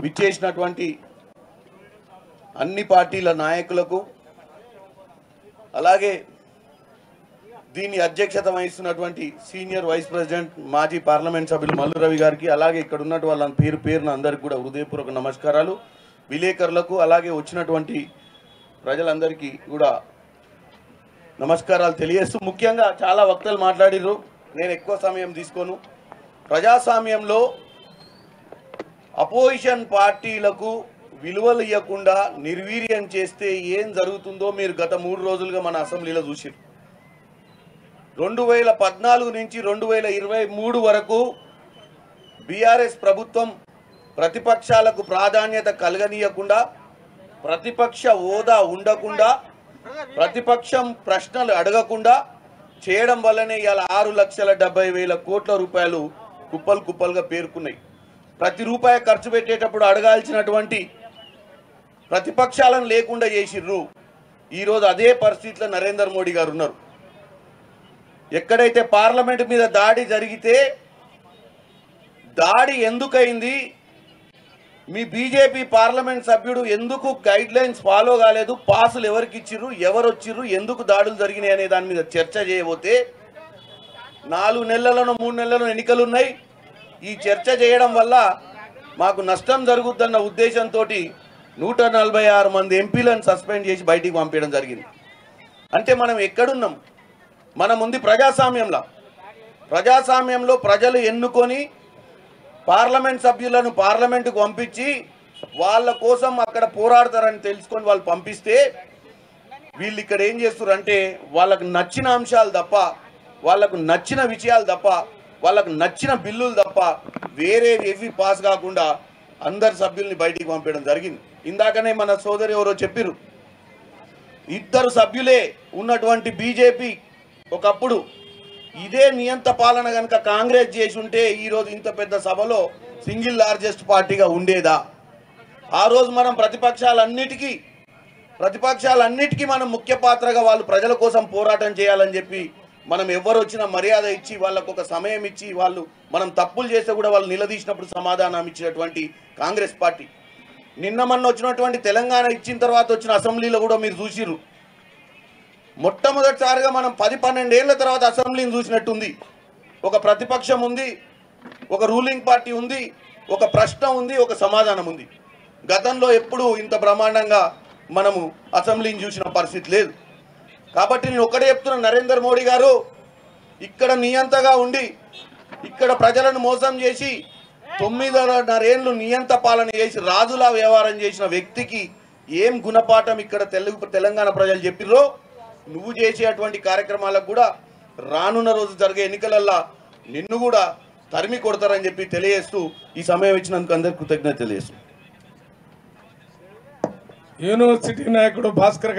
విచ్చేసినటువంటి అన్ని పార్టీల నాయకులకు అలాగే దీని అధ్యక్షత వహిస్తున్నటువంటి సీనియర్ వైస్ ప్రెసిడెంట్ మాజీ పార్లమెంట్ సభ్యులు మల్లు రవి గారికి అలాగే ఇక్కడ ఉన్నటువంటి వాళ్ళ పేరున అందరికీ కూడా హృదయపూర్వక నమస్కారాలు. విలేకరులకు అలాగే వచ్చినటువంటి ప్రజలందరికీ కూడా నమస్కారాలు తెలియజేస్తూ ముఖ్యంగా చాలా వక్తలు మాట్లాడిర్రు, నేను ఎక్కువ సమయం తీసుకోను. ప్రజాస్వామ్యంలో అపోజిషన్ పార్టీలకు విలువలు ఇవ్వకుండా నిర్వీర్యం చేస్తే ఏం జరుగుతుందో మీరు గత 3 రోజులుగా మన అసెంబ్లీలో చూసిరు. 2014 నుంచి 2023 వరకు బీఆర్ఎస్ ప్రభుత్వం ప్రతిపక్షాలకు ప్రాధాన్యత కలగనీయకుండా, ప్రతిపక్ష హోదా ఉండకుండా, ప్రతిపక్షం ప్రశ్నలు అడగకుండా చేయడం వల్లనే ఇవాళ 6,70,000 కోట్ల రూపాయలు కుప్పలు కుప్పలుగా పేరుకున్నాయి. ప్రతి రూపాయి ఖర్చు పెట్టేటప్పుడు అడగాల్సినటువంటి ప్రతిపక్షాలను లేకుండా చేసిర్రు. ఈరోజు అదే పరిస్థితిలో నరేంద్ర మోడీ గారు ఉన్నారు. ఎక్కడైతే పార్లమెంట్ మీద దాడి జరిగితే దాడి ఎందుకైంది, మీ బీజేపీ పార్లమెంట్ సభ్యుడు ఎందుకు గైడ్ లైన్స్ ఫాలో కాలేదు, పాసులు ఎవరికి ఇచ్చిర్రు, ఎవరు వచ్చిర్రు, ఎందుకు దాడులు జరిగినాయి అనే దాని మీద చర్చ చేయబోతే 4 నెలలను 3 నెలలను ఎన్నికలు ఉన్నాయి. ఈ చర్చ చేయడం వల్ల మాకు నష్టం జరుగుతున్న ఉద్దేశంతో 146 మంది ఎంపీలను సస్పెండ్ చేసి బయటికి పంపించడం జరిగింది. అంటే మనం ఎక్కడున్నాం? మనం ఉంది ప్రజాస్వామ్యంలో ప్రజలు ఎన్నుకొని పార్లమెంట్ సభ్యులను పార్లమెంటుకు పంపించి వాళ్ళ కోసం అక్కడ పోరాడతారని తెలుసుకొని వాళ్ళు పంపిస్తే వీళ్ళు ఇక్కడ ఏం చేస్తారంటే వాళ్ళకు నచ్చిన అంశాలు తప్ప, వాళ్ళకు నచ్చిన విషయాలు తప్ప, వాళ్ళకు నచ్చిన బిల్లులు తప్ప వేరే ఏవి పాస్ కాకుండా అందరు సభ్యుల్ని బయటికి పంపించడం జరిగింది. ఇందాకనే మన సోదరి ఎవరో చెప్పిరు, 2 సభ్యులే ఉన్నటువంటి బీజేపీ ఒకప్పుడు ఇదే నియంత పాలన కనుక కాంగ్రెస్ చేసి ఉంటే ఈరోజు ఇంత పెద్ద సభలో సింగిల్ లార్జెస్ట్ పార్టీగా ఉండేదా? ఆ రోజు మనం ప్రతిపక్షాలన్నిటికీ మనం ముఖ్య పాత్రగా వాళ్ళు ప్రజల కోసం పోరాటం చేయాలని చెప్పి మనం ఎవరు వచ్చినా మర్యాద ఇచ్చి వాళ్ళకు ఒక సమయం ఇచ్చి వాళ్ళు మనం తప్పులు చేస్తే కూడా వాళ్ళు నిలదీసినప్పుడు సమాధానం ఇచ్చినటువంటి కాంగ్రెస్ పార్టీ. నిన్న మొన్న వచ్చినటువంటి తెలంగాణ ఇచ్చిన తర్వాత వచ్చిన అసెంబ్లీలో కూడా మీరు చూసిర్రు, మొట్టమొదటిసారిగా మనం 10-12 ఏళ్ల తర్వాత అసెంబ్లీని చూసినట్టుంది. ఒక ప్రతిపక్షం ఉంది, ఒక రూలింగ్ పార్టీ ఉంది, ఒక ప్రశ్న ఉంది, ఒక సమాధానం ఉంది. గతంలో ఎప్పుడూ ఇంత బ్రహ్మాండంగా మనము అసెంబ్లీని చూసిన పరిస్థితి లేదు. కాబట్టి నేను ఒకటే చెప్తున్నా, నరేంద్ర మోడీ గారు ఇక్కడ నియంతగా ఉండి ఇక్కడ ప్రజలను మోసం చేసి 9.5 ఏళ్ళు నియంత పాలన చేసి రాజులా వ్యవహారం చేసిన వ్యక్తికి ఏం గుణపాఠం ఇక్కడ తెలంగాణ ప్రజలు చెప్పిర్రో నువ్వు చేసేటువంటి కార్యక్రమాలకు కూడా రానున్న రోజు జరిగే ఎన్నికలల్లో నిన్ను కూడా తరిమి కొడతారని చెప్పి తెలియజేస్తూ ఈ సమయం ఇచ్చినందుకు అందరికీ కృతజ్ఞత తెలియజేస్తూ యూనివర్సిటీ నాయకుడు భాస్కర్